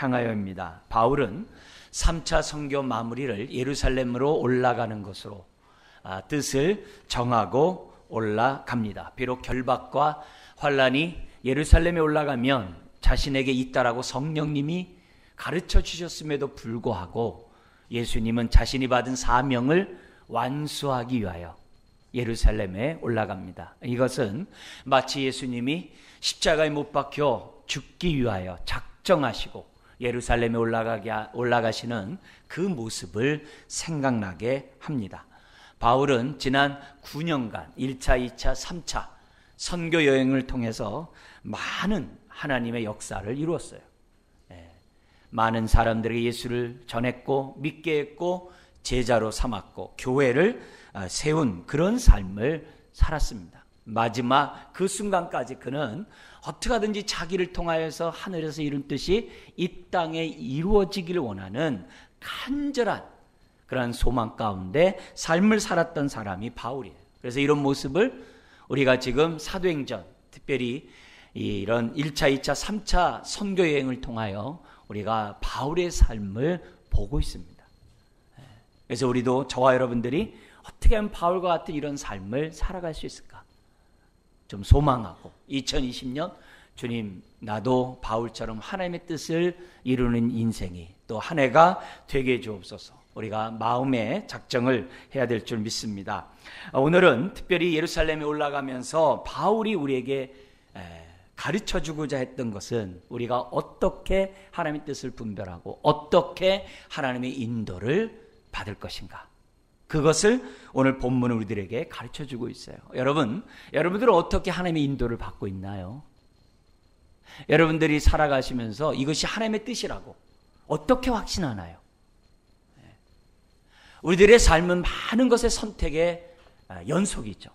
향하여입니다. 바울은 3차 선교 마무리를 예루살렘으로 올라가는 것으로 뜻을 정하고 올라갑니다. 비록 결박과 환란이 예루살렘에 올라가면 자신에게 있다라고 성령님이 가르쳐 주셨음에도 불구하고 예수님은 자신이 받은 사명을 완수하기 위하여 예루살렘에 올라갑니다. 이것은 마치 예수님이 십자가에 못 박혀 죽기 위하여 작정하시고 예루살렘에 올라가시는 그 모습을 생각나게 합니다. 바울은 지난 9년간 1차, 2차, 3차 선교 여행을 통해서 많은 하나님의 역사를 이루었어요. 많은 사람들에게 예수를 전했고 믿게 했고 제자로 삼았고 교회를 세운 그런 삶을 살았습니다. 마지막 그 순간까지 그는 어떻게 하든지 자기를 통하여서 하늘에서 이룬 뜻이 이 땅에 이루어지기를 원하는 간절한 그런 소망 가운데 삶을 살았던 사람이 바울이에요. 그래서 이런 모습을 우리가 지금 사도행전, 특별히 이런 1차, 2차, 3차 선교 여행을 통하여 우리가 바울의 삶을 보고 있습니다. 그래서 우리도 저와 여러분들이 어떻게 하면 바울과 같은 이런 삶을 살아갈 수 있을까? 좀 소망하고 2020년 주님, 나도 바울처럼 하나님의 뜻을 이루는 인생이 또 한 해가 되게 해 주옵소서. 우리가 마음의 작정을 해야 될 줄 믿습니다. 오늘은 특별히 예루살렘에 올라가면서 바울이 우리에게 가르쳐주고자 했던 것은 우리가 어떻게 하나님의 뜻을 분별하고 어떻게 하나님의 인도를 받을 것인가, 그것을 오늘 본문은 우리들에게 가르쳐주고 있어요. 여러분들은 어떻게 하나님의 인도를 받고 있나요? 여러분들이 살아가시면서 이것이 하나님의 뜻이라고 어떻게 확신하나요? 우리들의 삶은 많은 것의 선택의 연속이죠.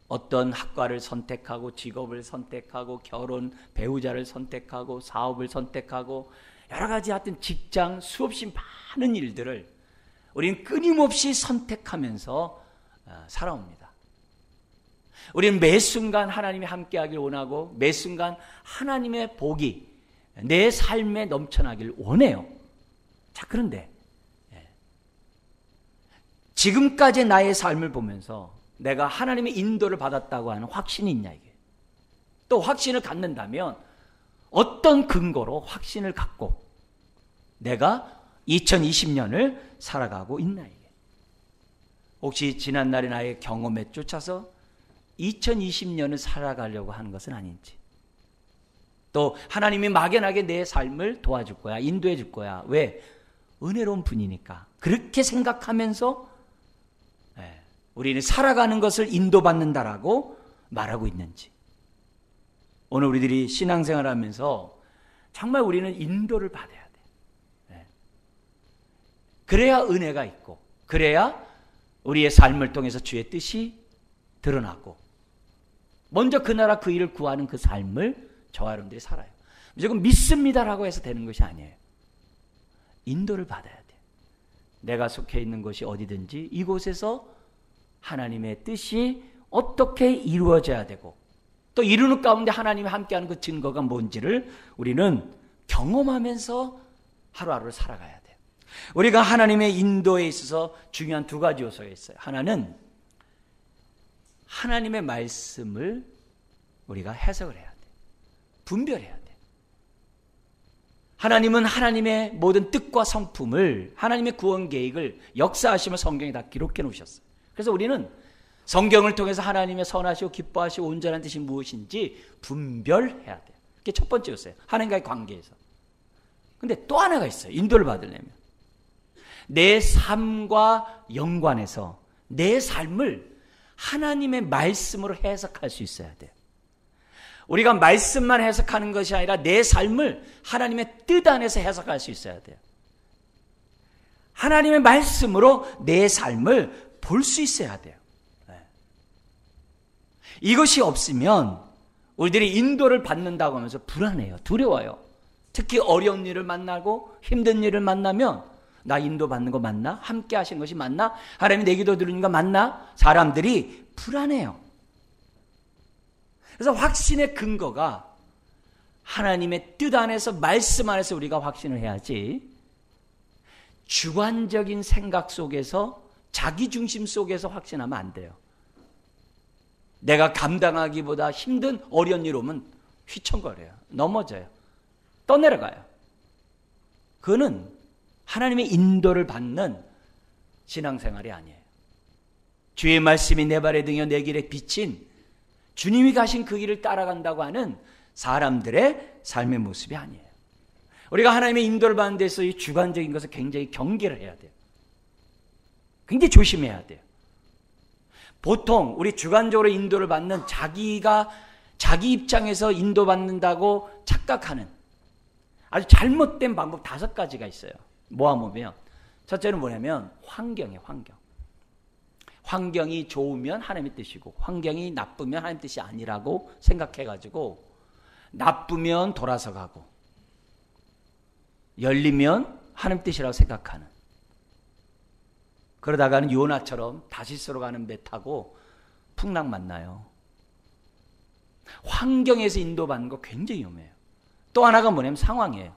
어떤 학과를 선택하고 직업을 선택하고 결혼, 배우자를 선택하고 사업을 선택하고 여러 가지 하여튼 직장, 수없이 많은 일들을 우리는 끊임없이 선택하면서 살아옵니다. 우리는 매 순간 하나님이 함께하길 원하고 매 순간 하나님의 복이 내 삶에 넘쳐나길 원해요. 자, 그런데 지금까지 나의 삶을 보면서 내가 하나님의 인도를 받았다고 하는 확신이 있냐, 이게. 또 확신을 갖는다면 어떤 근거로 확신을 갖고 내가 2020년을 살아가고 있나, 이게. 혹시 지난날의 나의 경험에 쫓아서 2020년을 살아가려고 하는 것은 아닌지, 또 하나님이 막연하게 내 삶을 도와줄 거야, 인도해 줄 거야. 왜? 은혜로운 분이니까. 그렇게 생각하면서 우리는 살아가는 것을 인도받는다라고 말하고 있는지. 오늘 우리들이 신앙생활을 하면서 정말 우리는 인도를 받아야 돼. 그래야 은혜가 있고, 그래야 우리의 삶을 통해서 주의 뜻이 드러나고, 먼저 그 나라 그 일을 구하는 그 삶을 저와 여러분들이 살아요. 무조건 믿습니다라고 해서 되는 것이 아니에요. 인도를 받아야 돼. 내가 속해 있는 곳이 어디든지 이곳에서 하나님의 뜻이 어떻게 이루어져야 되고, 또 이루는 가운데 하나님이 함께하는 그 증거가 뭔지를 우리는 경험하면서 하루하루를 살아가야 돼요. 우리가 하나님의 인도에 있어서 중요한 두 가지 요소가 있어요. 하나는 하나님의 말씀을 우리가 해석을 해야 돼. 분별해야 돼. 하나님은 하나님의 모든 뜻과 성품을, 하나님의 구원 계획을 역사하시며 성경에 다 기록해 놓으셨어요. 그래서 우리는 성경을 통해서 하나님의 선하시고 기뻐하시고 온전한 뜻이 무엇인지 분별해야 돼요. 그게 첫 번째 요소예요. 하나님과의 관계에서. 근데 또 하나가 있어요. 인도를 받으려면 내 삶과 연관해서 내 삶을 하나님의 말씀으로 해석할 수 있어야 돼요. 우리가 말씀만 해석하는 것이 아니라 내 삶을 하나님의 뜻 안에서 해석할 수 있어야 돼요. 하나님의 말씀으로 내 삶을 볼 수 있어야 돼요. 이것이 없으면 우리들이 인도를 받는다고 하면서 불안해요. 두려워요. 특히 어려운 일을 만나고 힘든 일을 만나면 나 인도 받는 거 맞나? 함께 하신 것이 맞나? 하나님이 내 기도 들으는 거 맞나? 사람들이 불안해요. 그래서 확신의 근거가 하나님의 뜻 안에서, 말씀 안에서 우리가 확신을 해야지, 주관적인 생각 속에서, 자기중심 속에서 확신하면 안 돼요. 내가 감당하기보다 힘든 어려운 일 오면 휘청거려요. 넘어져요. 떠내려가요. 그거는 하나님의 인도를 받는 신앙생활이 아니에요. 주의 말씀이 내 발에 등이요 내 길에 비친, 주님이 가신 그 길을 따라간다고 하는 사람들의 삶의 모습이 아니에요. 우리가 하나님의 인도를 받는 데서 이 주관적인 것을 굉장히 경계를 해야 돼요. 굉장히 조심해야 돼요. 보통 우리 주관적으로 인도를 받는, 자기 입장에서 인도받는다고 착각하는 아주 잘못된 방법 5가지가 있어요. 모아보면 첫째는 뭐냐면 환경이에요. 환경이 좋으면 하나님의 뜻이고, 환경이 나쁘면 하나님의 뜻이 아니라고 생각해가지고, 나쁘면 돌아서 가고, 열리면 하나님의 뜻이라고 생각하는, 그러다가는 요나처럼 다시스로 가는 배 타고 풍랑 만나요. 환경에서 인도받는 거 굉장히 위험해요. 또 하나가 뭐냐면 상황이에요.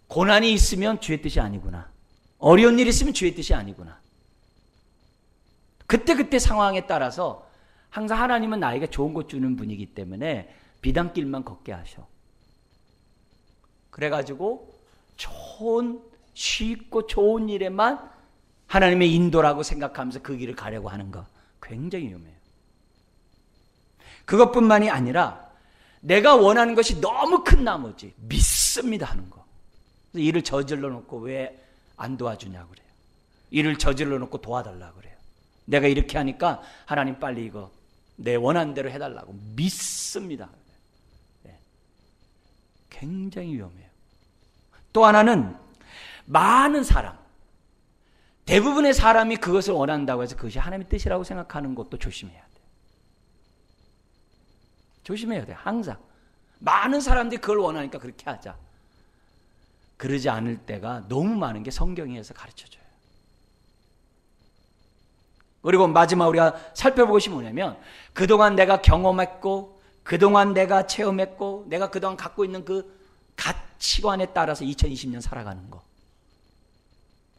고난이 있으면 주의 뜻이 아니구나. 어려운 일이 있으면 주의 뜻이 아니구나. 그때 상황에 따라서 항상 하나님은 나에게 좋은 것 주는 분이기 때문에 비단길만 걷게 하셔. 그래가지고 쉽고 좋은 일에만 하나님의 인도라고 생각하면서 그 길을 가려고 하는 거 굉장히 위험해요. 그것뿐만이 아니라 내가 원하는 것이 너무 큰 나머지 믿습니다 하는 거. 그래서 일을 저질러 놓고 왜 안 도와주냐고 그래요. 일을 저질러 놓고 도와달라고 그래요. 내가 이렇게 하니까 하나님 빨리 이거 내 원하는 대로 해달라고 믿습니다. 네. 굉장히 위험해요. 또 하나는 많은 사람, 대부분의 사람이 그것을 원한다고 해서 그것이 하나님의 뜻이라고 생각하는 것도 조심해야 돼요. 조심해야 돼요. 항상. 많은 사람들이 그걸 원하니까 그렇게 하자. 그러지 않을 때가 너무 많은 게 성경에서 가르쳐줘요. 그리고 마지막 우리가 살펴볼 것이 뭐냐면, 그동안 내가 경험했고, 그동안 내가 체험했고, 내가 그동안 갖고 있는 그 가치관에 따라서 2020년 살아가는 거.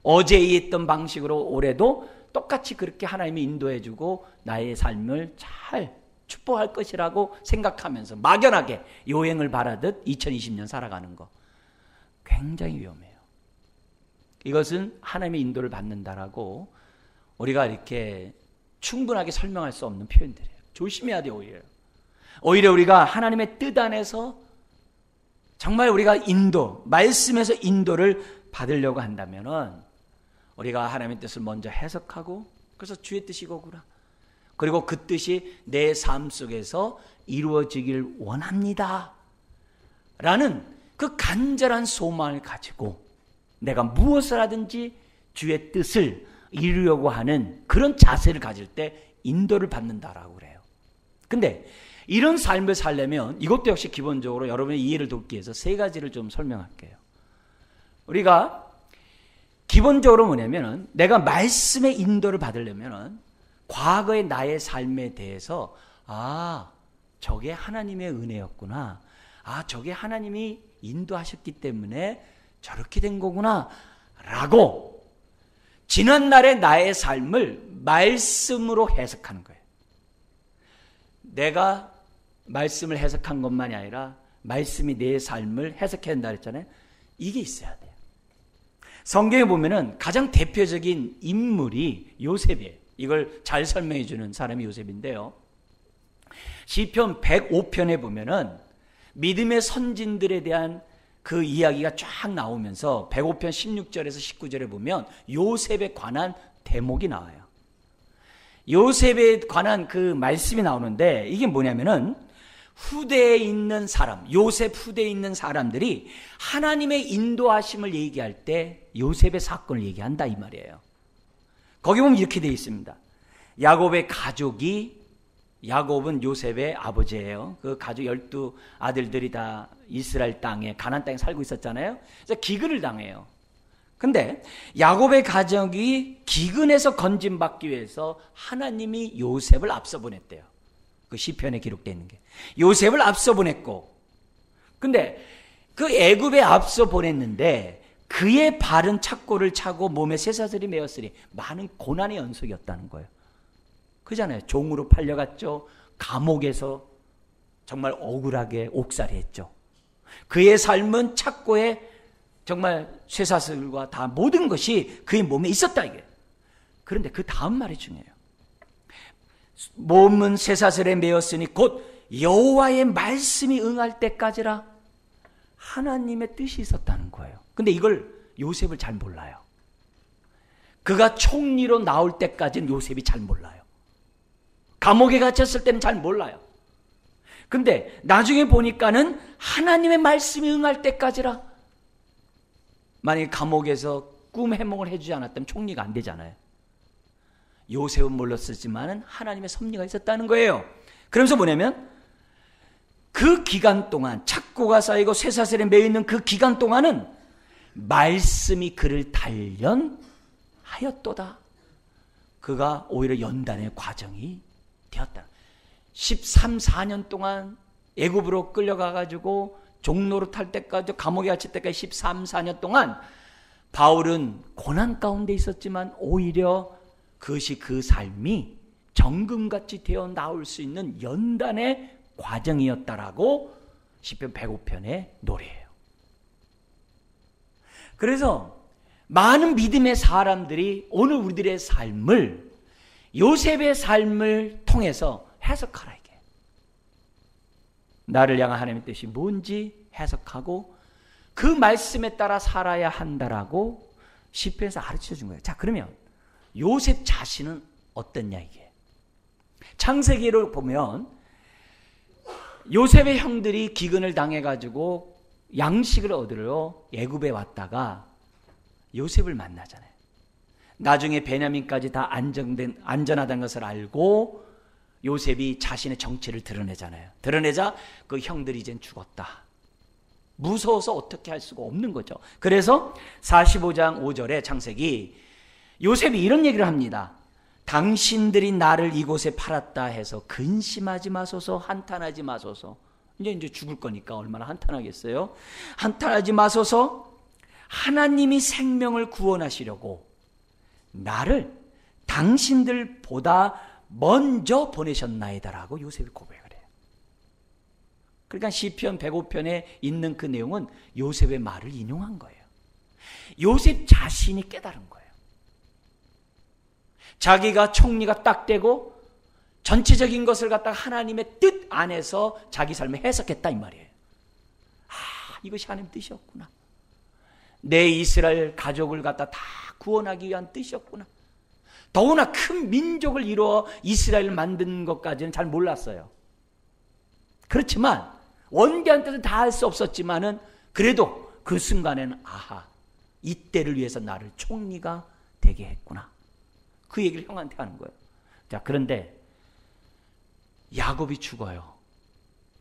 어제 있던 방식으로 올해도 똑같이 그렇게 하나님이 인도해주고 나의 삶을 잘 축복할 것이라고 생각하면서 막연하게 요행을 바라듯 2020년 살아가는 거 굉장히 위험해요. 이것은 하나님의 인도를 받는다라고 우리가 이렇게 충분하게 설명할 수 없는 표현들이에요. 조심해야 돼요. 오히려 우리가 하나님의 뜻 안에서 정말 우리가 인도, 말씀에서 인도를 받으려고 한다면은 우리가 하나님의 뜻을 먼저 해석하고, 그래서 주의 뜻이 이거구나. 그리고 그 뜻이 내 삶 속에서 이루어지길 원합니다. 라는 그 간절한 소망을 가지고 내가 무엇을 하든지 주의 뜻을 이루려고 하는 그런 자세를 가질 때 인도를 받는다라고 그래요. 근데 이런 삶을 살려면 이것도 역시 기본적으로 여러분의 이해를 돕기 위해서 3가지를 좀 설명할게요. 우리가 기본적으로 뭐냐면은 내가 말씀의 인도를 받으려면은 과거의 나의 삶에 대해서 저게 하나님의 은혜였구나. 저게 하나님이 인도하셨기 때문에 저렇게 된 거구나. 라고 지난날의 나의 삶을 말씀으로 해석하는 거예요. 내가 말씀을 해석한 것만이 아니라 말씀이 내 삶을 해석해야 한다 그랬잖아요. 이게 있어야 돼요. 성경에 보면은 가장 대표적인 인물이 요셉이에요. 이걸 잘 설명해 주는 사람이 요셉인데요. 시편 105편에 보면은 믿음의 선진들에 대한 그 이야기가 쫙 나오면서 105편 16절에서 19절에 보면 요셉에 관한 대목이 나와요. 요셉에 관한 그 말씀이 나오는데 이게 뭐냐면은 후대에 있는 사람, 요셉 후대에 있는 사람들이 하나님의 인도하심을 얘기할 때 요셉의 사건을 얘기한다 이 말이에요. 거기 보면 이렇게 되어 있습니다. 야곱의 가족이, 야곱은 요셉의 아버지예요. 그 가족 12아들들이 다 이스라엘 땅에, 가나안 땅에 살고 있었잖아요. 그래서 기근을 당해요. 근데 야곱의 가족이 기근에서 건진받기 위해서 하나님이 요셉을 앞서 보냈대요. 그 시편에 기록되어 있는 게. 요셉을 앞서 보냈고, 근데 그 애굽에 앞서 보냈는데 그의 발은 착고를 차고 몸에 쇠사슬이 매었으니 많은 고난의 연속이었다는 거예요. 그잖아요. 종으로 팔려갔죠. 감옥에서 정말 억울하게 옥살이했죠. 그의 삶은 착고에 정말 쇠사슬과 다 모든 것이 그의 몸에 있었다 이게. 그런데 그 다음 말이 중요해요. 몸은 쇠사슬에 매었으니 곧 여호와의 말씀이 응할 때까지라. 하나님의 뜻이 있었다는 거예요. 근데 이걸 요셉을 잘 몰라요. 그가 총리로 나올 때까지는 요셉이 잘 몰라요. 감옥에 갇혔을 때는 잘 몰라요. 근데 나중에 보니까는 하나님의 말씀이 응할 때까지라. 만약에 감옥에서 꿈 해몽을 해주지 않았다면 총리가 안 되잖아요. 요셉은 몰랐었지만 하나님의 섭리가 있었다는 거예요. 그러면서 뭐냐면 그 기간 동안 착고가 쌓이고 쇠사슬에 매여있는 그 기간 동안은 말씀이 그를 단련하였도다. 그가 오히려 연단의 과정이 되었다. 14년 동안 애굽으로 끌려가가지고 종로로 탈 때까지 감옥에 갇힐 때까지 14년 동안 바울은 고난 가운데 있었지만 오히려 그것이 그 삶이 정금같이 되어 나올 수 있는 연단의 과정이었다라고 시편 105편의 노래예요. 그래서 많은 믿음의 사람들이 오늘 우리들의 삶을 요셉의 삶을 통해서 해석하라 이게. 나를 향한 하나님의 뜻이 뭔지 해석하고 그 말씀에 따라 살아야 한다라고 시편에서 가르쳐 준 거예요. 자, 그러면 요셉 자신은 어땠냐 이게. 창세기를 보면 요셉의 형들이 기근을 당해가지고 양식을 얻으러 애굽에 왔다가 요셉을 만나잖아요. 나중에 베냐민까지 다 안전하다는 것을 알고 요셉이 자신의 정체를 드러내잖아요. 드러내자 그 형들이 이젠 죽었다. 무서워서 어떻게 할 수가 없는 거죠. 그래서 45장 5절에 창세기 요셉이 이런 얘기를 합니다. 당신들이 나를 이곳에 팔았다 해서 근심하지 마소서, 한탄하지 마소서. 이제 죽을 거니까 얼마나 한탄하겠어요? 한탄하지 마소서. 하나님이 생명을 구원하시려고 나를 당신들보다 먼저 보내셨나이다라고 요셉이 고백을 해요. 그러니까 시편 105편에 있는 그 내용은 요셉의 말을 인용한 거예요. 요셉 자신이 깨달은 거예요. 자기가 총리가 딱 되고 전체적인 것을 갖다가 하나님의 뜻 안에서 자기 삶을 해석했다 이 말이에요. 아, 이것이 하나님의 뜻이었구나. 내 이스라엘 가족을 갖다 다 구원하기 위한 뜻이었구나. 더구나 큰 민족을 이루어 이스라엘을 만든 것까지는 잘 몰랐어요. 그렇지만 원대한 뜻은 다 할 수 없었지만은 그래도 그 순간에는 아하, 이때를 위해서 나를 총리가 되게 했구나. 그 얘기를 형한테 하는 거예요. 자, 그런데 야곱이 죽어요.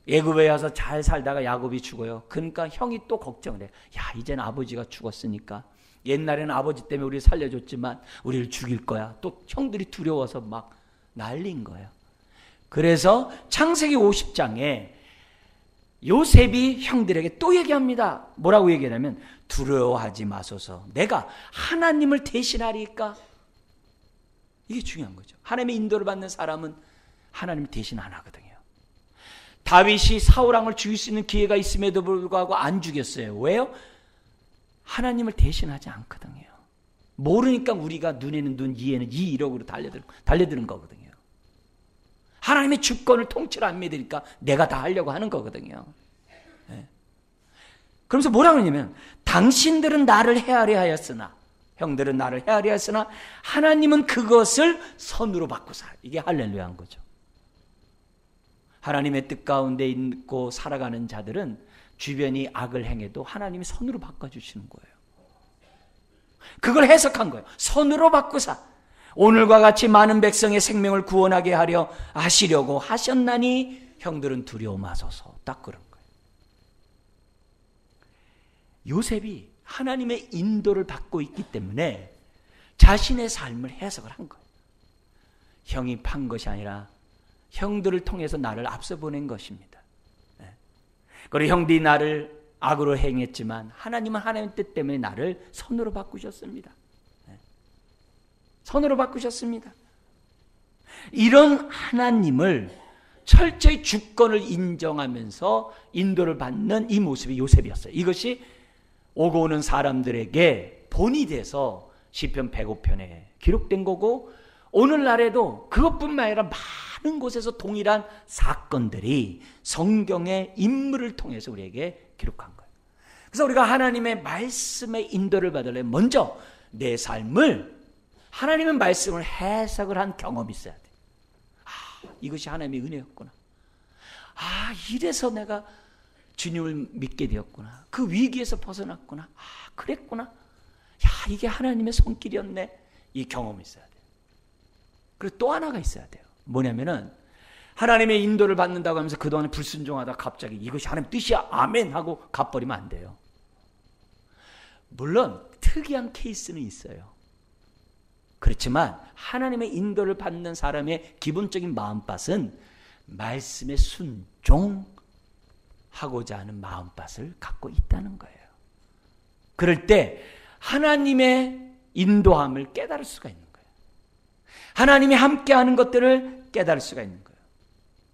애굽에 와서 잘 살다가 야곱이 죽어요. 그러니까 형이 또 걱정을 해요. 야, 이제는 아버지가 죽었으니까 옛날에는 아버지 때문에 우리를 살려줬지만 우리를 죽일 거야. 또 형들이 두려워서 막 난린 거예요. 그래서 창세기 50장에 요셉이 형들에게 또 얘기합니다. 뭐라고 얘기하냐면 두려워하지 마소서. 내가 하나님을 대신하리까? 이게 중요한 거죠. 하나님의 인도를 받는 사람은 하나님을 대신 안 하거든요. 다윗이 사울왕을 죽일 수 있는 기회가 있음에도 불구하고 안 죽였어요. 왜요? 하나님을 대신하지 않거든요. 모르니까 우리가 눈에는 눈, 이에는 이 이러고 달려드는 거거든요. 하나님의 주권을 통치를 안 믿으니까 내가 다 하려고 하는 거거든요. 네. 그러면서 뭐라고 하냐면 당신들은 나를 헤아려 하였으나 형들은 나를 헤아려 하였으나 하나님은 그것을 선으로 바꾸사. 이게 할렐루야인 거죠. 하나님의 뜻 가운데 있고 살아가는 자들은 주변이 악을 행해도 하나님이 선으로 바꿔주시는 거예요. 그걸 해석한 거예요. 선으로 바꾸사. 오늘과 같이 많은 백성의 생명을 구원하게 하려 하시려고 하셨나니 형들은 두려워 마소서. 딱 그런 거예요. 요셉이 하나님의 인도를 받고 있기 때문에 자신의 삶을 해석을 한 거예요. 형이 판 것이 아니라 형들을 통해서 나를 앞서 보낸 것입니다. 그리고 형들이 나를 악으로 행했지만 하나님은 하나님의 뜻 때문에 나를 선으로 바꾸셨습니다. 선으로 바꾸셨습니다. 이런 하나님을 철저히 주권을 인정하면서 인도를 받는 이 모습이 요셉이었어요. 이것이 오고 오는 사람들에게 본이 돼서 시편 105편에 기록된 거고, 오늘날에도 그것뿐만 아니라 많은 곳에서 동일한 사건들이 성경의 인물을 통해서 우리에게 기록한 거예요. 그래서 우리가 하나님의 말씀의 인도를 받으려면 먼저 내 삶을 하나님의 말씀을 해석을 한 경험이 있어야 돼. 이것이 하나님의 은혜였구나. 이래서 내가 주님을 믿게 되었구나. 그 위기에서 벗어났구나. 그랬구나. 이게 하나님의 손길이었네. 이 경험이 있어야 돼요. 그리고 또 하나가 있어야 돼요. 뭐냐면은 하나님의 인도를 받는다고 하면서 그동안에 불순종하다 갑자기 이것이 하나님 뜻이야 아멘 하고 가버리면 안 돼요. 물론 특이한 케이스는 있어요. 그렇지만 하나님의 인도를 받는 사람의 기본적인 마음밭은 말씀에 순종하고자 하는 마음밭을 갖고 있다는 거예요. 그럴 때 하나님의 인도함을 깨달을 수가 있는 거예요. 하나님이 함께하는 것들을 깨달을 수가 있는 거예요.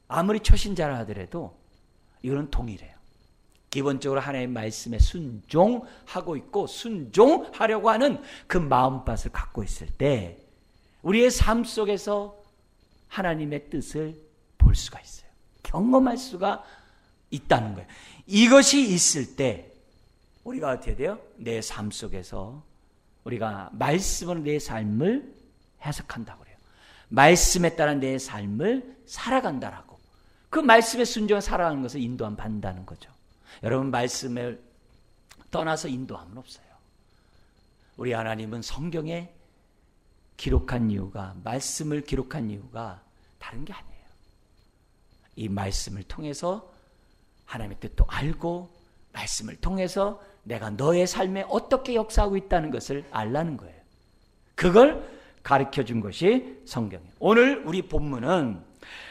아무리 초신자라 하더라도 이거는 동일해요. 기본적으로 하나님의 말씀에 순종하고 있고 순종하려고 하는 그 마음밭을 갖고 있을 때 우리의 삶 속에서 하나님의 뜻을 볼 수가 있어요. 경험할 수가 있다는 거예요. 이것이 있을 때 우리가 어떻게 돼요? 내 삶 속에서 우리가 말씀으로 내 삶을 해석한다고 그래요. 말씀에 따라 내 삶을 살아간다라고. 그 말씀에 순종해 살아가는 것을 인도함 받는다는 거죠. 여러분, 말씀을 떠나서 인도함은 없어요. 우리 하나님은 성경에 기록한 이유가, 말씀을 기록한 이유가 다른 게 아니에요. 이 말씀을 통해서 하나님의 뜻도 알고 말씀을 통해서 내가 너의 삶에 어떻게 역사하고 있다는 것을 알라는 거예요. 그걸 가르쳐준 것이 성경이에요. 오늘 우리 본문은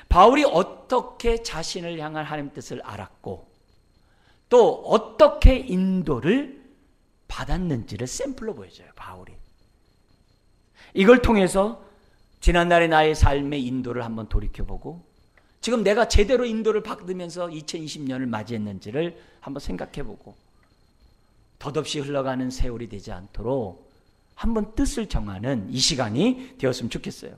바울이 어떻게 자신을 향한 하나님의 뜻을 알았고 또 어떻게 인도를 받았는지를 샘플로 보여줘요. 바울이. 이걸 통해서 지난날의 나의 삶의 인도를 한번 돌이켜보고 지금 내가 제대로 인도를 받으면서 2020년을 맞이했는지를 한번 생각해보고 덧없이 흘러가는 세월이 되지 않도록 한번 뜻을 정하는 이 시간이 되었으면 좋겠어요.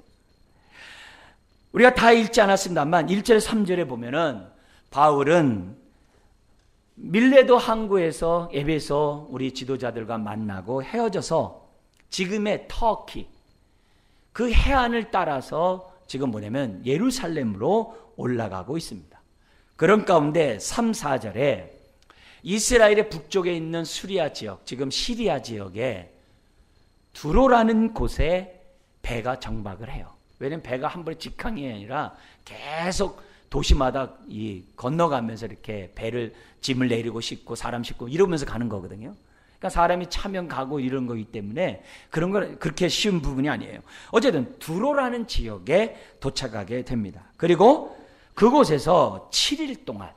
우리가 다 읽지 않았습니다만 1절 3절에 보면은 바울은 밀레도 항구에서 에베소 우리 지도자들과 만나고 헤어져서 지금의 터키 그 해안을 따라서 지금 뭐냐면 예루살렘으로 올라가고 있습니다. 그런 가운데 3, 4절에 이스라엘의 북쪽에 있는 수리아 지역, 지금 시리아 지역에 두로라는 곳에 배가 정박을 해요. 왜냐하면 배가 한 번에 직항이 아니라 계속 도시마다 건너가면서 이렇게 배를 짐을 내리고 싣고 사람 싣고 이러면서 가는 거거든요. 그러니까 사람이 차면 가고 이런 거기 때문에 그런 건 그렇게 쉬운 부분이 아니에요. 어쨌든 두로라는 지역에 도착하게 됩니다. 그리고 그곳에서 7일 동안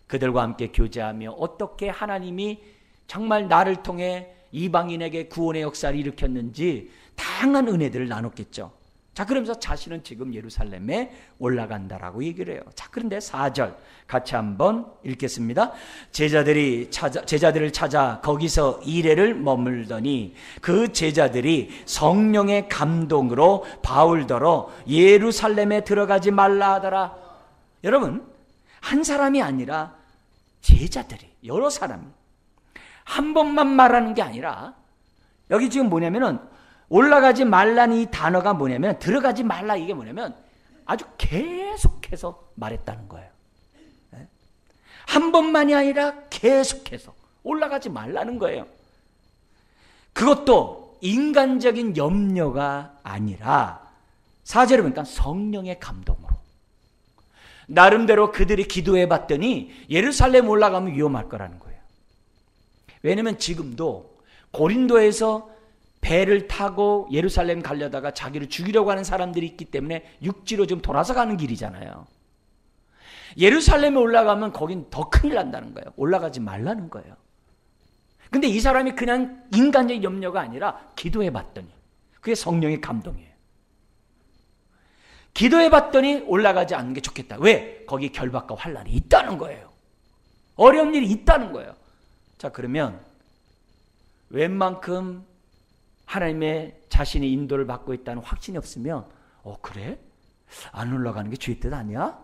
그들과 함께 교제하며 어떻게 하나님이 정말 나를 통해 이방인에게 구원의 역사를 일으켰는지 다양한 은혜들을 나눴겠죠. 자, 그러면서 자신은 지금 예루살렘에 올라간다라고 얘기를 해요. 자, 그런데 4절 같이 한번 읽겠습니다. 제자들을 찾아 거기서 이래를 머물더니 그 제자들이 성령의 감동으로 바울더러 예루살렘에 들어가지 말라 하더라. 여러분, 한 사람이 아니라 제자들이 여러 사람이 한 번만 말하는 게 아니라 여기 지금 뭐냐면은 올라가지 말라는 이 단어가 뭐냐면 들어가지 말라 이게 뭐냐면 아주 계속해서 말했다는 거예요. 한 번만이 아니라 계속해서 올라가지 말라는 거예요. 그것도 인간적인 염려가 아니라 4절에 보니까 성령의 감동으로 나름대로 그들이 기도해 봤더니 예루살렘 올라가면 위험할 거라는 거예요. 왜냐하면 지금도 고린도에서 배를 타고 예루살렘 가려다가 자기를 죽이려고 하는 사람들이 있기 때문에 육지로 좀 돌아서 가는 길이잖아요. 예루살렘에 올라가면 거긴 더 큰일 난다는 거예요. 올라가지 말라는 거예요. 근데 이 사람이 그냥 인간적인 염려가 아니라 기도해 봤더니 그게 성령의 감동이에요. 기도해 봤더니 올라가지 않는 게 좋겠다. 왜? 거기 결박과 환난이 있다는 거예요. 어려운 일이 있다는 거예요. 자, 그러면 웬만큼 하나님의 자신의 인도를 받고 있다는 확신이 없으면 그래? 안 올라가는 게 주의 뜻 아니야?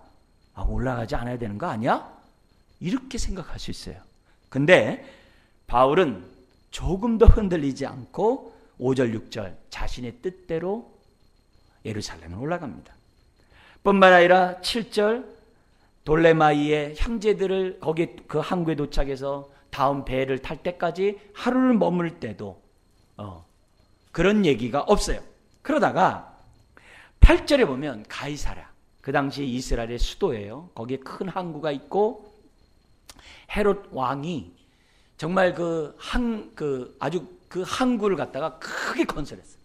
올라가지 않아야 되는 거 아니야? 이렇게 생각할 수 있어요. 근데 바울은 조금 더 흔들리지 않고 5절 6절 자신의 뜻대로 예루살렘에 올라갑니다. 뿐만 아니라 7절 돌레마이의 형제들을 거기 그 항구에 도착해서 다음 배를 탈 때까지 하루를 머물 때도 그런 얘기가 없어요. 그러다가 8절에 보면 가이사랴, 그 당시 이스라엘의 수도예요. 거기에 큰 항구가 있고 헤롯 왕이 정말 아주 그 항구를 갖다가 크게 건설했어요.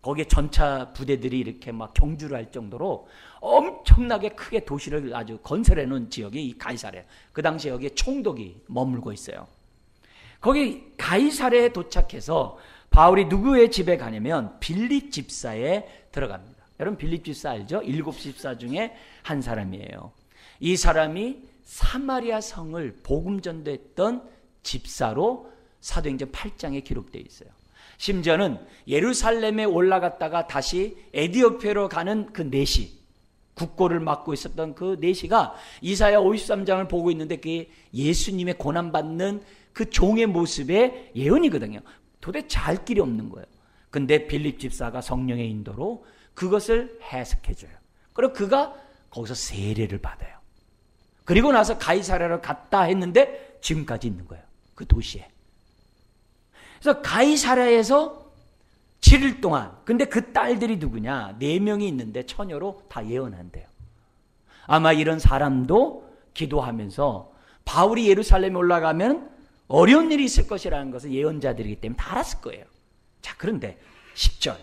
거기에 전차 부대들이 이렇게 막 경주를 할 정도로 엄청나게 크게 도시를 아주 건설해 놓은 지역이 이 가이사랴. 그 당시에 여기에 총독이 머물고 있어요. 거기 가이사랴에 도착해서 바울이 누구의 집에 가냐면 빌립 집사에 들어갑니다. 여러분 빌립 집사 알죠? 7 집사 중에 한 사람이에요. 이 사람이 사마리아 성을 복음 전도했던 집사로 사도행전 8장에 기록되어 있어요. 심지어는 예루살렘에 올라갔다가 다시 에디오피아로 가는 그 내시, 국고를 맡고 있었던 그 내시가 이사야 53장을 보고 있는데 그게 예수님의 고난받는 그 종의 모습의 예언이거든요. 도대체 알 길이 없는 거예요. 근데 빌립 집사가 성령의 인도로 그것을 해석해줘요. 그리고 그가 거기서 세례를 받아요. 그리고 나서 가이사랴로 갔다 했는데 지금까지 있는 거예요. 그 도시에. 그래서 가이사랴에서 7일 동안, 근데 그 딸들이 누구냐? 4명이 있는데 처녀로 다 예언한대요. 아마 이런 사람도 기도하면서 바울이 예루살렘에 올라가면 어려운 일이 있을 것이라는 것을 예언자들이기 때문에 다 알았을 거예요. 자, 그런데 10절.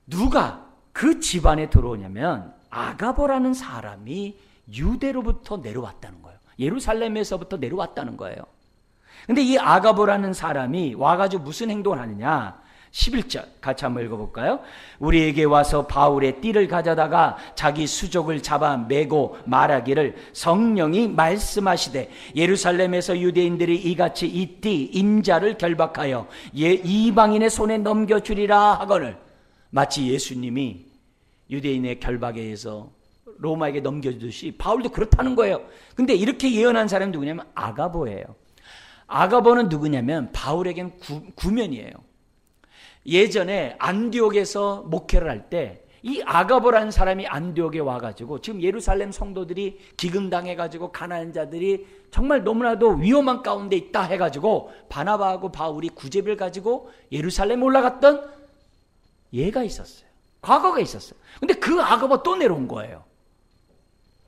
누가 그 집안에 들어오냐면 아가보라는 사람이 유대로부터 내려왔다는 거예요. 예루살렘에서부터 내려왔다는 거예요. 근데 이 아가보라는 사람이 와가지고 무슨 행동을 하느냐? 11절 같이 한번 읽어볼까요? 우리에게 와서 바울의 띠를 가져다가 자기 수족을 잡아 매고 말하기를 성령이 말씀하시되 예루살렘에서 유대인들이 이같이 이 띠 임자를 결박하여 이방인의 손에 넘겨주리라 하거늘. 마치 예수님이 유대인의 결박에 의해서 로마에게 넘겨주듯이 바울도 그렇다는 거예요. 근데 이렇게 예언한 사람이 누구냐면 아가보예요. 아가보는 누구냐면 바울에겐 구면이에요. 예전에 안디옥에서 목회를 할 때 이 아가보라는 사람이 안디옥에 와가지고 지금 예루살렘 성도들이 기근당해가지고 가난한 자들이 정말 너무나도 위험한 가운데 있다 해가지고 바나바하고 바울이 구제비를 가지고 예루살렘에 올라갔던 예가 있었어요. 과거가 있었어요. 근데 그 아가보 또 내려온 거예요.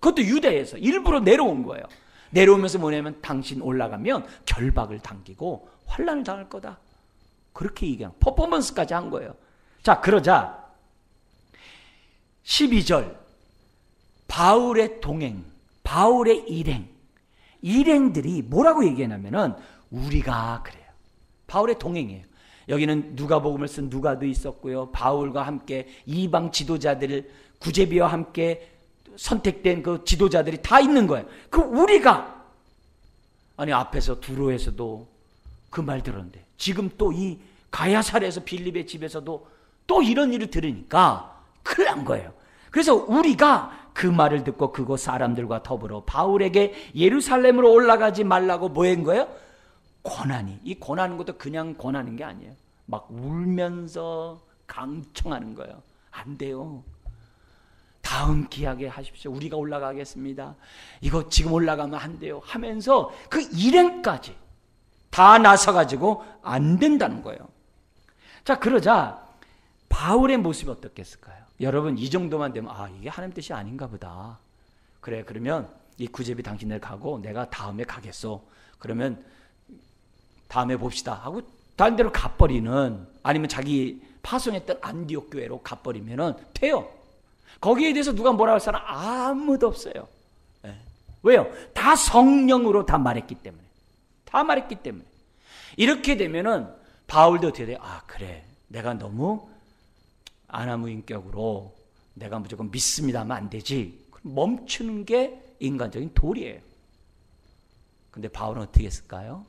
그것도 유대에서 일부러 내려온 거예요. 내려오면서 뭐냐면 당신 올라가면 결박을 당기고 환난을 당할 거다. 그렇게 얘기한 퍼포먼스까지 한 거예요. 자, 그러자 12절 바울의 동행, 바울의 일행들이 뭐라고 얘기하냐면은 우리가 그래요. 바울의 동행이에요. 여기는 누가복음을 쓴 누가도 있었고요. 바울과 함께 이방 지도자들을 구제비와 함께 선택된 그 지도자들이 다 있는 거예요. 그 우리가 아니 앞에서 두로에서도 그 말 들었는데 지금 또 이 가야사랴에서 빌립의 집에서도 또 이런 일을 들으니까 큰일 난 거예요. 그래서 우리가 그 말을 듣고 그곳 사람들과 더불어 바울에게 예루살렘으로 올라가지 말라고 뭐 한 거예요? 고난이. 이 고난인 것도 그냥 고난인 게 아니에요. 막 울면서 강청하는 거예요. 안 돼요. 다음 기약에 하십시오. 우리가 올라가겠습니다. 이거 지금 올라가면 안 돼요. 하면서 그 일행까지 다 나서가지고 안 된다는 거예요. 자, 그러자 바울의 모습이 어떻겠을까요? 여러분, 이 정도만 되면 이게 하나님 뜻이 아닌가 보다. 그래, 그러면 이 구제비 당신들 가고 내가 다음에 가겠소. 그러면 다음에 봅시다 하고 다른 데로 가버리는, 아니면 자기 파송했던 안디옥 교회로 가버리면은 돼요. 거기에 대해서 누가 뭐라 할 사람 아무도 없어요. 네. 왜요? 다 성령으로 다 말했기 때문에. 다 말했기 때문에. 이렇게 되면은 바울도 어떻게 돼요? 아, 그래. 내가 너무 아나무인격으로 내가 무조건 믿습니다 하면 안 되지. 멈추는 게 인간적인 도리예요. 근데 바울은 어떻게 했을까요?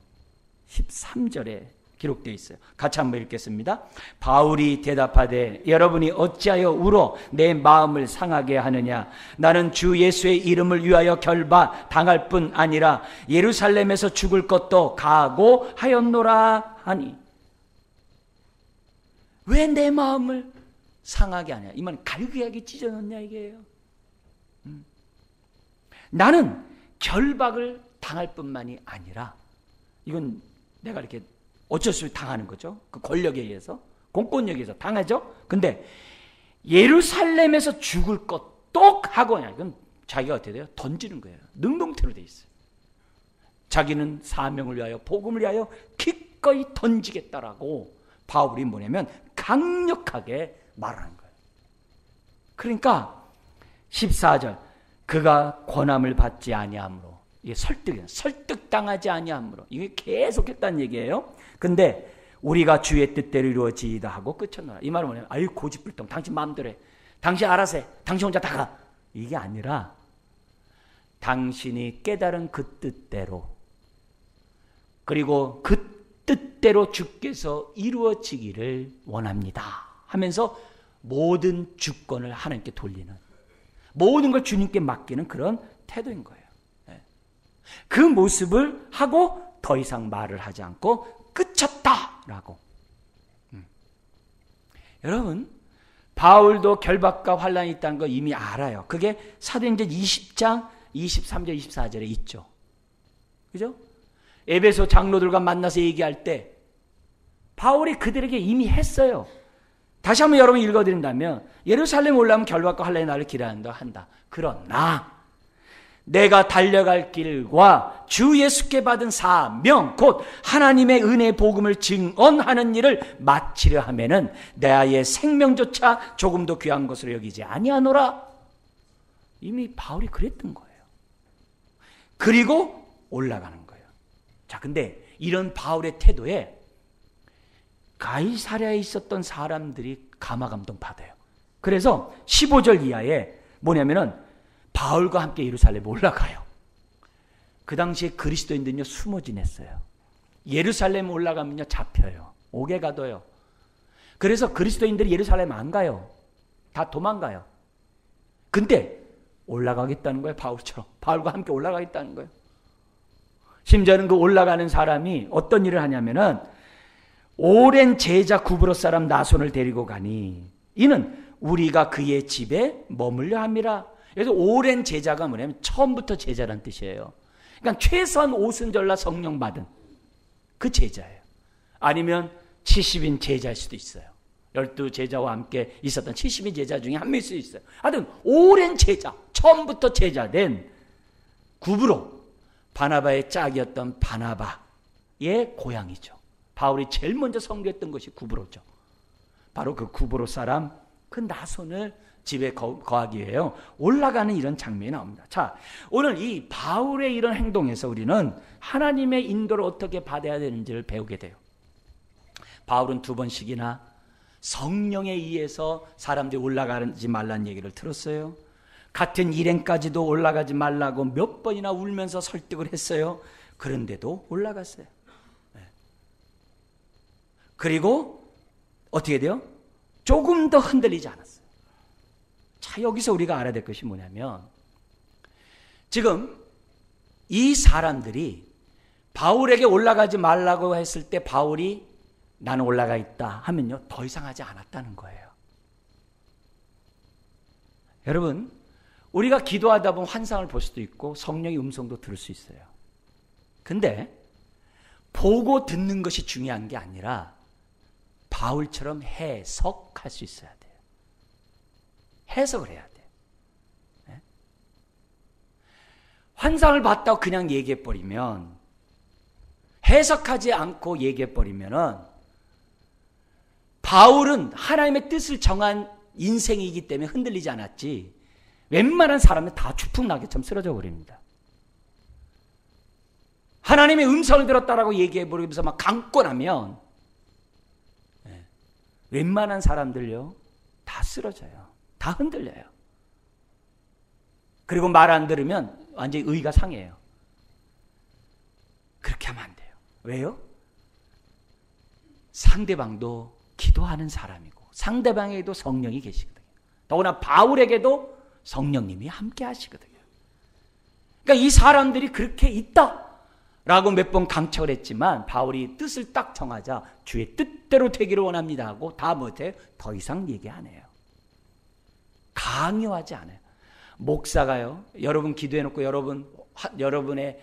13절에 기록되어 있어요. 같이 한번 읽겠습니다. 바울이 대답하되 여러분이 어찌하여 울어 내 마음을 상하게 하느냐. 나는 주 예수의 이름을 위하여 결박 당할 뿐 아니라 예루살렘에서 죽을 것도 각오하였노라 하니. 왜 내 마음을 상하게 하냐. 이 말은 갈기하게 찢어놓냐 이게요. 나는 결박을 당할 뿐만이 아니라, 이건 내가 이렇게 어쩔 수 없이 당하는 거죠. 그 권력에 의해서, 공권력에 의해서 당하죠. 근데 예루살렘에서 죽을 것도 하고냐. 이건 자기가 어떻게 돼요? 던지는 거예요. 능동태로 돼 있어요. 자기는 사명을 위하여, 복음을 위하여 기꺼이 던지겠다라고 바울이 뭐냐면 강력하게 말하는 거예요. 그러니까 14절, 그가 권함을 받지 아니하므로, 이게 설득당하지 아니하므로, 이게 계속했다는 얘기예요. 근데 우리가 주의 뜻대로 이루어지이다 하고 끝쳤노라. 이 말은 뭐냐면, 아유 고집불통, 당신 마음대로 해, 당신 알아서 해, 당신 혼자 다 가. 이게 아니라 당신이 깨달은 그 뜻대로, 그리고 그 뜻대로 주께서 이루어지기를 원합니다 하면서 모든 주권을 하나님께 돌리는, 모든 걸 주님께 맡기는 그런 태도인 거예요. 그 모습을 하고 더 이상 말을 하지 않고 끝쳤다라고. 여러분, 바울도 결박과 환란이 있다는 거 이미 알아요. 그게 사도행전 20장 23절 24절에 있죠. 그죠? 에베소 장로들과 만나서 얘기할 때 바울이 그들에게 이미 했어요. 다시 한번 여러분 읽어드린다면, 예루살렘 올라오면 결박과 환란의 날을 기다린다 한다. 그러나 내가 달려갈 길과 주 예수께 받은 사명, 곧 하나님의 은혜의 복음을 증언하는 일을 마치려 하면은 내 아이의 생명조차 조금도 귀한 것으로 여기지 아니하노라. 이미 바울이 그랬던 거예요. 그리고 올라가는 거예요. 자, 근데 이런 바울의 태도에 가이사랴에 있었던 사람들이 감화감동 받아요. 그래서 15절 이하에 뭐냐면은 바울과 함께 예루살렘에 올라가요. 그 당시에 그리스도인들은요 숨어 지냈어요. 예루살렘 올라가면요 잡혀요. 옥에 가둬요. 그래서 그리스도인들이 예루살렘 안 가요. 다 도망가요. 근데 올라가겠다는 거예요. 바울처럼. 바울과 함께 올라가겠다는 거예요. 심지어는 그 올라가는 사람이 어떤 일을 하냐면은, 오랜 제자 구브로 사람 나손을 데리고 가니 이는 우리가 그의 집에 머물려 함이라. 그래서 오랜 제자가 뭐냐면 처음부터 제자란 뜻이에요. 그러니까 최소한 오순절날 성령 받은 그 제자예요. 아니면 70인 제자일 수도 있어요. 12제자와 함께 있었던 70인 제자 중에 한 명일 수도 있어요. 하여튼 오랜 제자, 처음부터 제자된 구브로, 바나바의 짝이었던 바나바의 고향이죠. 바울이 제일 먼저 선교했던 것이 구브로죠. 바로 그 구브로 사람, 그 나손을 집에 거하기 위해요 올라가는 이런 장면이 나옵니다. 자, 오늘 이 바울의 이런 행동에서 우리는 하나님의 인도를 어떻게 받아야 되는지를 배우게 돼요. 바울은 2번씩이나 성령에 의해서 사람들이 올라가지 말라는 얘기를 들었어요. 같은 일행까지도 올라가지 말라고 몇 번이나 울면서 설득을 했어요. 그런데도 올라갔어요. 그리고 어떻게 돼요? 조금 더 흔들리지 않았어요. 자, 여기서 우리가 알아야 될 것이 뭐냐면, 지금 이 사람들이 바울에게 올라가지 말라고 했을 때 바울이 나는 올라가 있다 하면요 더 이상 하지 않았다는 거예요. 여러분, 우리가 기도하다 보면 환상을 볼 수도 있고 성령의 음성도 들을 수 있어요. 근데 보고 듣는 것이 중요한 게 아니라 바울처럼 해석할 수 있어야 돼요. 해석을 해야 돼요. 네? 환상을 봤다고 그냥 얘기해버리면, 해석하지 않고 얘기해버리면은 바울은 하나님의 뜻을 정한 인생이기 때문에 흔들리지 않았지 웬만한 사람은 다 추풍낙엽처럼 쓰러져 버립니다. 하나님의 음성을 들었다라고 얘기해버리면서 막 강권하면 웬만한 사람들요 다 쓰러져요. 다 흔들려요. 그리고 말 안 들으면 완전히 의의가 상해요. 그렇게 하면 안 돼요. 왜요? 상대방도 기도하는 사람이고 상대방에게도 성령이 계시거든요. 더구나 바울에게도 성령님이 함께 하시거든요. 그러니까 이 사람들이 그렇게 있다라고 몇 번 강척을 했지만 바울이 뜻을 딱 정하자 주의 뜻대로 되기를 원합니다 하고 다 못해 더 이상 얘기 안 해요. 강요하지 않아요. 목사가요, 여러분 기도해놓고 여러분의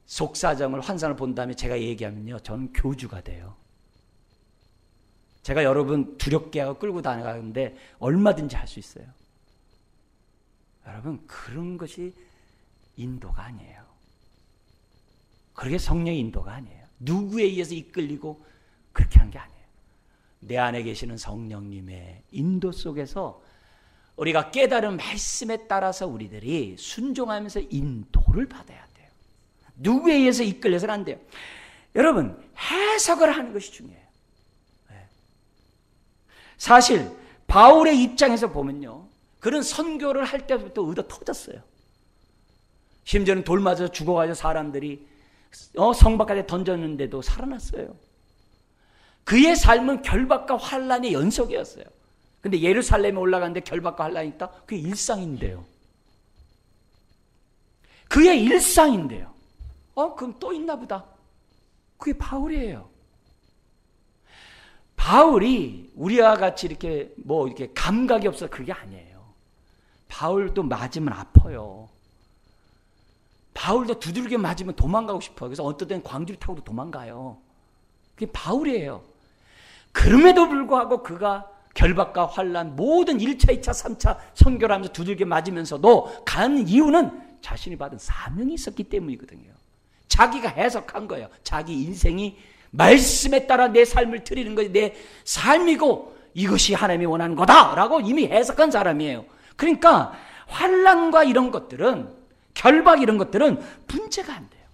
속사정을 환상을 본 다음에 제가 얘기하면요, 저는 교주가 돼요. 제가 여러분 두렵게 하고 끌고 다녀가는데 얼마든지 할 수 있어요. 여러분 그런 것이 인도가 아니에요. 그게 성령의 인도가 아니에요. 누구에 의해서 이끌리고 그렇게 한 게 아니에요. 내 안에 계시는 성령님의 인도 속에서 우리가 깨달은 말씀에 따라서 우리들이 순종하면서 인도를 받아야 돼요. 누구에 의해서 이끌려서는 안 돼요. 여러분 해석을 하는 것이 중요해요. 사실 바울의 입장에서 보면요, 그런 선교를 할 때부터 의도 터졌어요. 심지어는 돌 맞아서 죽어가지고 사람들이 성 밖에 던졌는데도 살아났어요. 그의 삶은 결박과 환난의 연속이었어요. 근데 예루살렘에 올라갔는데 결박과 환난이 있다? 그게 일상인데요. 그의 일상인데요. 그럼 또 있나 보다. 그게 바울이에요. 바울이 우리와 같이 이렇게 이렇게 감각이 없어서 그게 아니에요. 바울도 맞으면 아파요. 바울도 두들겨 맞으면 도망가고 싶어요. 그래서 어떤 때는 광주를 타고도 도망가요. 그게 바울이에요. 그럼에도 불구하고 그가 결박과 환난 모든 1차, 2차, 3차 선교를 하면서 두들겨 맞으면서도 간 이유는 자신이 받은 사명이 있었기 때문이거든요. 자기가 해석한 거예요. 자기 인생이 말씀에 따라 내 삶을 드리는 것이 내 삶이고 이것이 하나님이 원하는 거다라고 이미 해석한 사람이에요. 그러니까 환난과 이런 것들은, 결박 이런 것들은 문제가 안 돼요.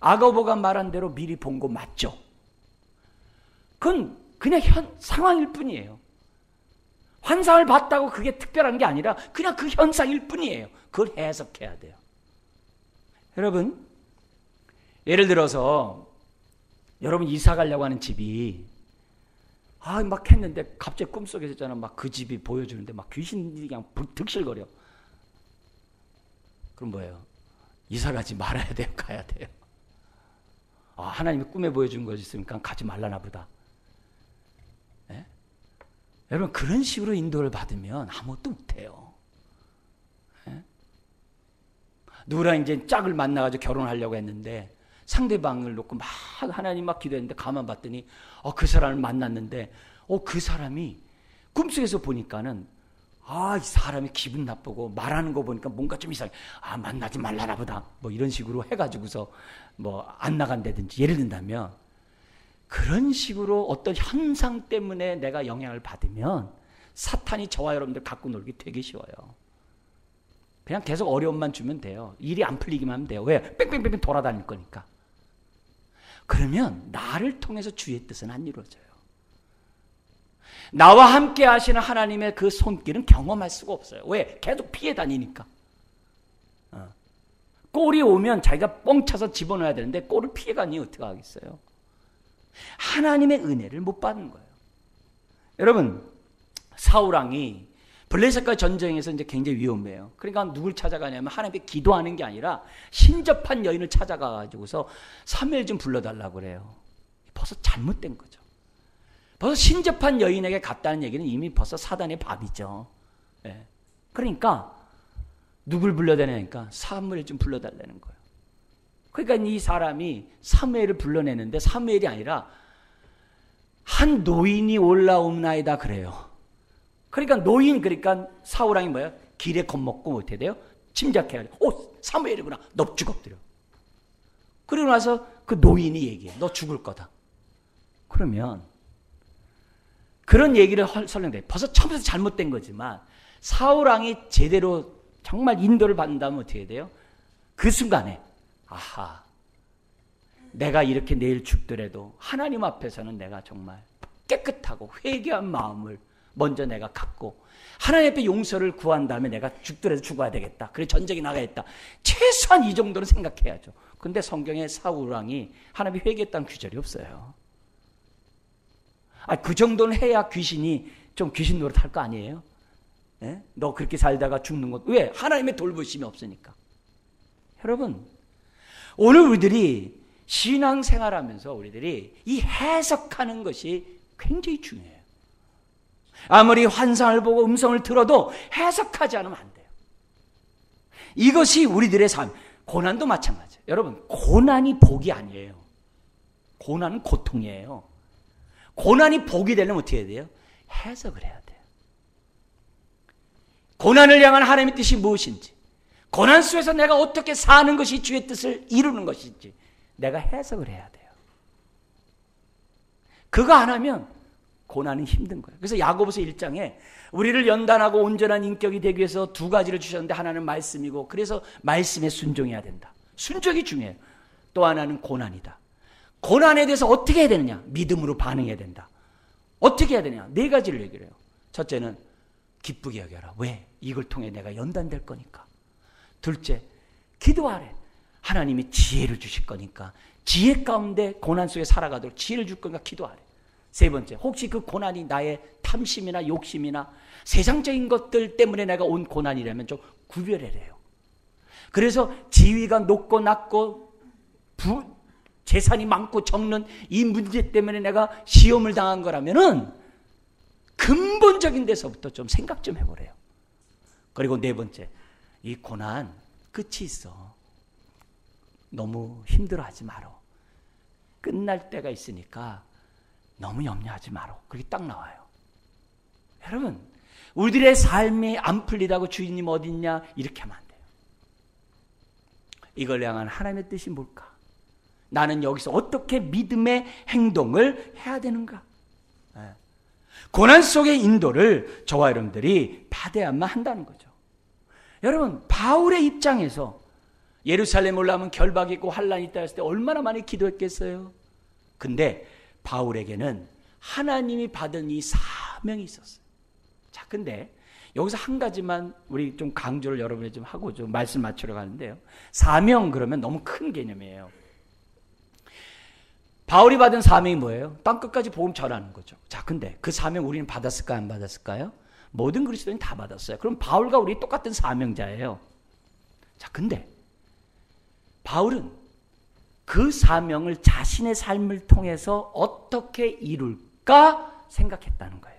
아고보가 말한 대로 미리 본 거 맞죠? 그건 그냥 상황일 뿐이에요. 환상을 봤다고 그게 특별한 게 아니라 그냥 그 현상일 뿐이에요. 그걸 해석해야 돼요. 여러분, 예를 들어서 여러분 이사 가려고 하는 집이 막 했는데 갑자기 꿈속에서 있잖아, 막 그 집이 보여주는데 막 귀신이 그냥 득실거려. 그럼 뭐예요? 이사 가지 말아야 돼요? 가야 돼요? 하나님이 꿈에 보여준 것이 있으니까 가지 말라나 보다. 네? 여러분 그런 식으로 인도를 받으면 아무것도 못해요. 네? 누구랑 이제 짝을 만나가지고 결혼하려고 했는데 상대방을 놓고 막 하나님 막 기도했는데 가만 봤더니 그 사람을 만났는데 그 사람이 꿈속에서 보니까는 이 사람이 기분 나쁘고 말하는 거 보니까 뭔가 좀 이상해. 만나지 말라나 보다. 이런 식으로 해가지고서 안 나간다든지 예를 든다면, 그런 식으로 어떤 현상 때문에 내가 영향을 받으면 사탄이 저와 여러분들 갖고 놀기 되게 쉬워요. 그냥 계속 어려움만 주면 돼요. 일이 안 풀리기만 하면 돼요. 왜? 뺑뺑뺑뺑 돌아다닐 거니까. 그러면 나를 통해서 주의 뜻은 안 이루어져요. 나와 함께 하시는 하나님의 그 손길은 경험할 수가 없어요. 왜? 계속 피해 다니니까. 꼴이 오면 자기가 뻥쳐서 집어넣어야 되는데 꼴을 피해가니 어떻게 하겠어요? 하나님의 은혜를 못 받는 거예요. 여러분, 사울왕이 블레셋과 전쟁에서 이제 굉장히 위험해요. 그러니까 누굴 찾아가냐면 하나님께 기도하는 게 아니라 신접한 여인을 찾아가가지고서 사무엘 좀 불러달라고 그래요. 벌써 잘못된 거죠. 벌써 신접한 여인에게 갔다는 얘기는 이미 벌써 사단의 밥이죠. 네. 그러니까 누굴 불러다니니까 사무엘 좀 불러달라는 거예요. 그러니까 이 사람이 사무엘을 불러내는데 사무엘이 아니라 한 노인이 올라옵나이다 그래요. 그러니까 그러니까 사울왕이 뭐야? 길에 겁먹고 어떻게 돼요? 침략해가지고 사무엘이구나. 넙죽 엎드려. 그리고 나서 그 노인이 얘기해. 너 죽을 거다. 그러면 그런 얘기를 설명돼요. 벌써 처음부터 잘못된 거지만 사울왕이 제대로 정말 인도를 받는다면 어떻게 돼요? 그 순간에 아하, 내가 이렇게 내일 죽더라도 하나님 앞에서는 내가 정말 깨끗하고 회개한 마음을 먼저 내가 갖고 하나님 앞에 용서를 구한 다음에 내가 죽더라도 죽어야 되겠다. 그래 전쟁에 나가야겠다. 최소한 이 정도는 생각해야죠. 근데 성경에 사울왕이 하나님이 회개했다는 규절이 없어요. 그 정도는 해야 귀신이 좀 귀신 노릇할 거 아니에요? 예? 너 그렇게 살다가 죽는 것 왜? 하나님의 돌보심이 없으니까. 여러분, 오늘 우리들이 신앙생활하면서 우리들이 이 해석하는 것이 굉장히 중요해요. 아무리 환상을 보고 음성을 들어도 해석하지 않으면 안 돼요. 이것이 우리들의 삶. 고난도 마찬가지예요. 여러분, 고난이 복이 아니에요. 고난은 고통이에요. 고난이 복이 되려면 어떻게 해야 돼요? 해석을 해야 돼요. 고난을 향한 하나님의 뜻이 무엇인지, 고난 속에서 내가 어떻게 사는 것이 주의 뜻을 이루는 것인지 내가 해석을 해야 돼요. 그거 안 하면 고난은 힘든 거예요. 그래서 야고보서 1장에 우리를 연단하고 온전한 인격이 되기 위해서 두 가지를 주셨는데 하나는 말씀이고, 그래서 말씀에 순종해야 된다. 순종이 중요해요. 또 하나는 고난이다. 고난에 대해서 어떻게 해야 되느냐? 믿음으로 반응해야 된다. 어떻게 해야 되냐? 네 가지를 얘기를 해요. 첫째는 기쁘게 여겨라. 왜? 이걸 통해 내가 연단될 거니까. 둘째, 기도하래. 하나님이 지혜를 주실 거니까. 지혜 가운데 고난 속에 살아가도록 지혜를 줄 거니까 기도하래. 세 번째, 혹시 그 고난이 나의 탐심이나 욕심이나 세상적인 것들 때문에 내가 온 고난이라면 좀 구별해래요. 그래서 지위가 높고 낮고 재산이 많고 적는 이 문제 때문에 내가 시험을 당한 거라면은 근본적인 데서부터 좀 생각 좀 해보래요. 그리고 네 번째, 이 고난 끝이 있어. 너무 힘들어하지 마라. 끝날 때가 있으니까 너무 염려하지 마라. 그게 딱 나와요. 여러분, 우리들의 삶이 안 풀리다고 주인님 어딨냐 이렇게 하면 안 돼요. 이걸 향한 하나님의 뜻이 뭘까? 나는 여기서 어떻게 믿음의 행동을 해야 되는가? 고난 속의 인도를 저와 여러분들이 받아야만 한다는 거죠. 여러분, 바울의 입장에서 예루살렘 올라오면 결박이 있고 환란이 있다 했을 때 얼마나 많이 기도했겠어요? 근데 바울에게는 하나님이 받은 이 사명이 있었어요. 자, 근데 여기서 한 가지만 우리 좀 강조를 여러분이 좀 하고 좀 말씀 맞추러 가는데요. 사명 그러면 너무 큰 개념이에요. 바울이 받은 사명이 뭐예요? 땅끝까지 복음 전하는 거죠. 자, 근데 그 사명 우리는 받았을까요? 안 받았을까요? 모든 그리스도인이 다 받았어요. 그럼 바울과 우리 똑같은 사명자예요. 자, 근데 바울은 그 사명을 자신의 삶을 통해서 어떻게 이룰까 생각했다는 거예요.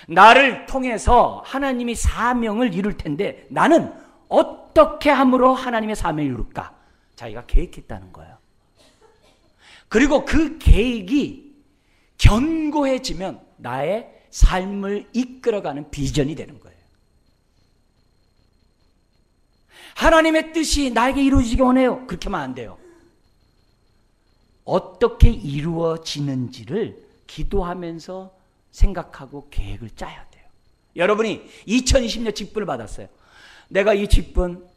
나를 통해서 하나님이 사명을 이룰 텐데 나는 어떻게 함으로 하나님의 사명을 이룰까? 자기가 계획했다는 거예요. 그리고 그 계획이 견고해지면 나의 삶을 이끌어가는 비전이 되는 거예요. 하나님의 뜻이 나에게 이루어지기 원해요. 그렇게 하면 안 돼요. 어떻게 이루어지는지를 기도하면서 생각하고 계획을 짜야 돼요. 여러분이 2020년 직분을 받았어요. 내가 이 직분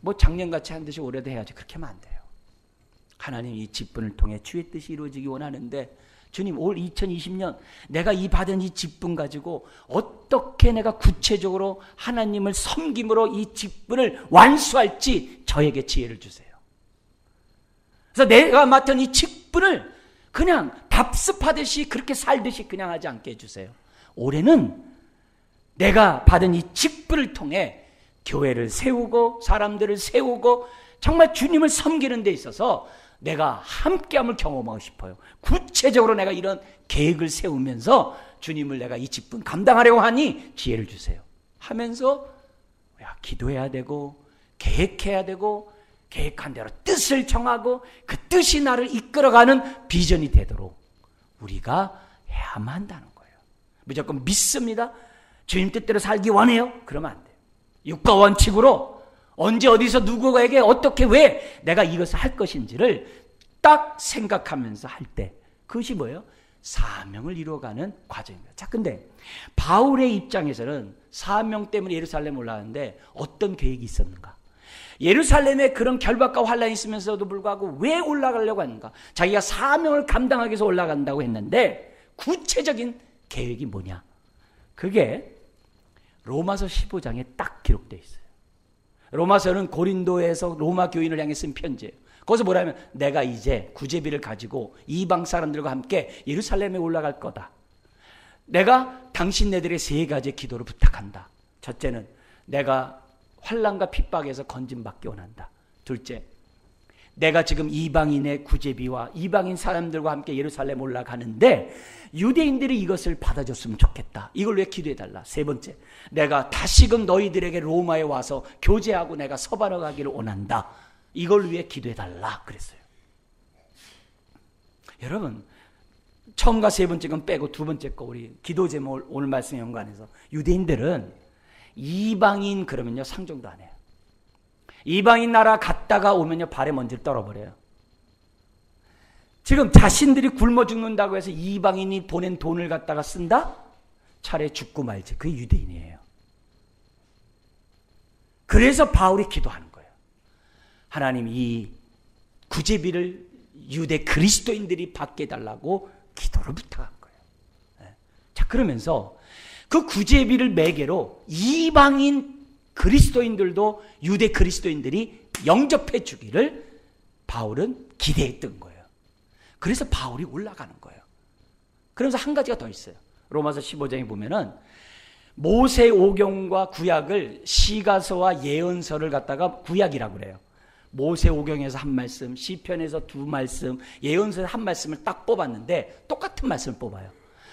뭐 작년같이 한 듯이 올해도 해야지. 그렇게 하면 안 돼요. 하나님 이 직분을 통해 주의 뜻이 이루어지기 원하는데 주님 올 2020년 내가 이 받은 이 직분 가지고 어떻게 내가 구체적으로 하나님을 섬김으로 이 직분을 완수할지 저에게 지혜를 주세요. 그래서 내가 맡은 이 직분을 그냥 답습하듯이 그렇게 살듯이 그냥 하지 않게 해주세요. 올해는 내가 받은 이 직분을 통해 교회를 세우고 사람들을 세우고 정말 주님을 섬기는 데 있어서 내가 함께함을 경험하고 싶어요. 구체적으로 내가 이런 계획을 세우면서 주님을 내가 이 직분 감당하려고 하니 지혜를 주세요 하면서 기도해야 되고 계획해야 되고 계획한 대로 뜻을 정하고 그 뜻이 나를 이끌어가는 비전이 되도록 우리가 해야만 한다는 거예요. 무조건 믿습니다. 주님 뜻대로 살기 원해요. 그러면 안 돼요. 육과 원칙으로 언제 어디서 누구에게 어떻게 왜 내가 이것을 할 것인지를 딱 생각하면서 할 때 그것이 뭐예요? 사명을 이루어가는 과정입니다. 자, 근데 바울의 입장에서는 사명 때문에 예루살렘 올라가는데 어떤 계획이 있었는가? 예루살렘에 그런 결박과 환란이 있으면서도 불구하고 왜 올라가려고 하는가? 자기가 사명을 감당하기 위해서 올라간다고 했는데 구체적인 계획이 뭐냐? 그게 로마서 15장에 딱 기록되어 있어요. 로마서는 고린도에서 로마 교인을 향해 쓴 편지예요. 거기서 뭐라면 내가 이제 구제비를 가지고 이방 사람들과 함께 예루살렘에 올라갈 거다. 내가 당신네들의 세 가지 기도를 부탁한다. 첫째는 내가 환난과 핍박에서 건짐받기 원한다. 둘째, 내가 지금 이방인의 구제비와 이방인 사람들과 함께 예루살렘 올라가는데 유대인들이 이것을 받아줬으면 좋겠다. 이걸 왜 기도해달라. 세 번째, 내가 다시금 너희들에게 로마에 와서 교제하고 내가 서바로 가기를 원한다. 이걸 위해 기도해달라 그랬어요. 여러분, 처음과 세 번째 건 빼고 두 번째 거 우리 기도 제목 오늘 말씀 연관해서 유대인들은 이방인 그러면요 상종도 안 해요. 이방인 나라 갔다가 오면요 발에 먼지를 떨어버려요. 지금 자신들이 굶어 죽는다고 해서 이방인이 보낸 돈을 갖다가 쓴다? 차라리 죽고 말지. 그게 유대인이에요. 그래서 바울이 기도하는 거예요. 하나님 이 구제비를 유대 그리스도인들이 받게 해달라고 기도를 부탁한 거예요. 자, 그러면서 그 구제비를 매개로 이방인 그리스도인들도 유대 그리스도인들이 영접해 주기를 바울은 기대했던 거예요. 그래서 바울이 올라가는 거예요. 그러면서 한 가지가 더 있어요. 로마서 15장에 보면은 모세 오경과 구약을 시가서와 예언서를 갖다가 구약이라고 그래요. 모세 오경에서 한 말씀, 시편에서 두 말씀, 예언서에서 한 말씀을 딱 뽑았는데 똑같은 말씀을 뽑아요.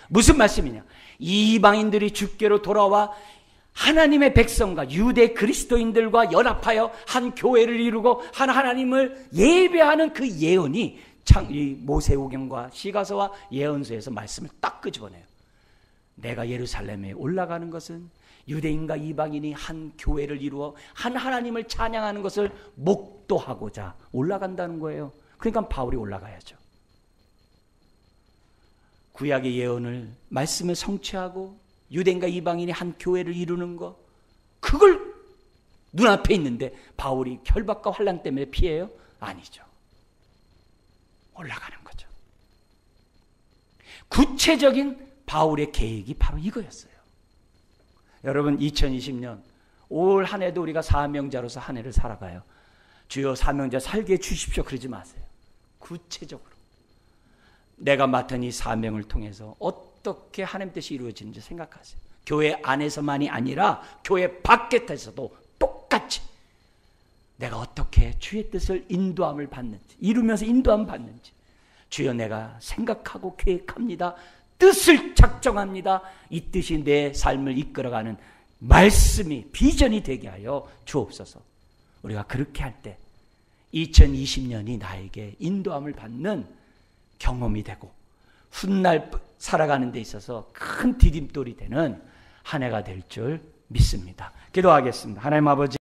무슨 말씀이냐? 이방인들이 주께로 돌아와 하나님의 백성과 유대 그리스도인들과 연합하여 한 교회를 이루고 한 하나님을 예배하는 그 예언이 이 모세오경과 시가서와 예언서에서 말씀을 딱 끄집어내요. 내가 예루살렘에 올라가는 것은 유대인과 이방인이 한 교회를 이루어 한 하나님을 찬양하는 것을 목도하고자 올라간다는 거예요. 그러니까 바울이 올라가야죠. 구약의 예언을 말씀을 성취하고 유대인과 이방인이 한 교회를 이루는 것, 그걸 눈앞에 있는데 바울이 결박과 환난 때문에 피해요? 아니죠. 올라가는 거죠. 구체적인 바울의 계획이 바로 이거였어요. 여러분 2020년 올 한 해도 우리가 사명자로서 한 해를 살아가요. 주여 사명자 살게 해주십시오 그러지 마세요. 구체적으로 내가 맡은 이 사명을 통해서 어떻게 하나님 뜻이 이루어지는지 생각하세요. 교회 안에서만이 아니라 교회 밖에서도 똑같이 내가 어떻게 주의 뜻을 인도함을 받는지, 이루면서 인도함을 받는지, 주여 내가 생각하고 계획합니다. 뜻을 작정합니다. 이 뜻이 내 삶을 이끌어가는 말씀이 비전이 되게 하여 주옵소서. 우리가 그렇게 할 때 2020년이 나에게 인도함을 받는 경험이 되고 훗날 살아가는 데 있어서 큰 디딤돌이 되는 한 해가 될 줄 믿습니다. 기도하겠습니다. 하나님 아버지,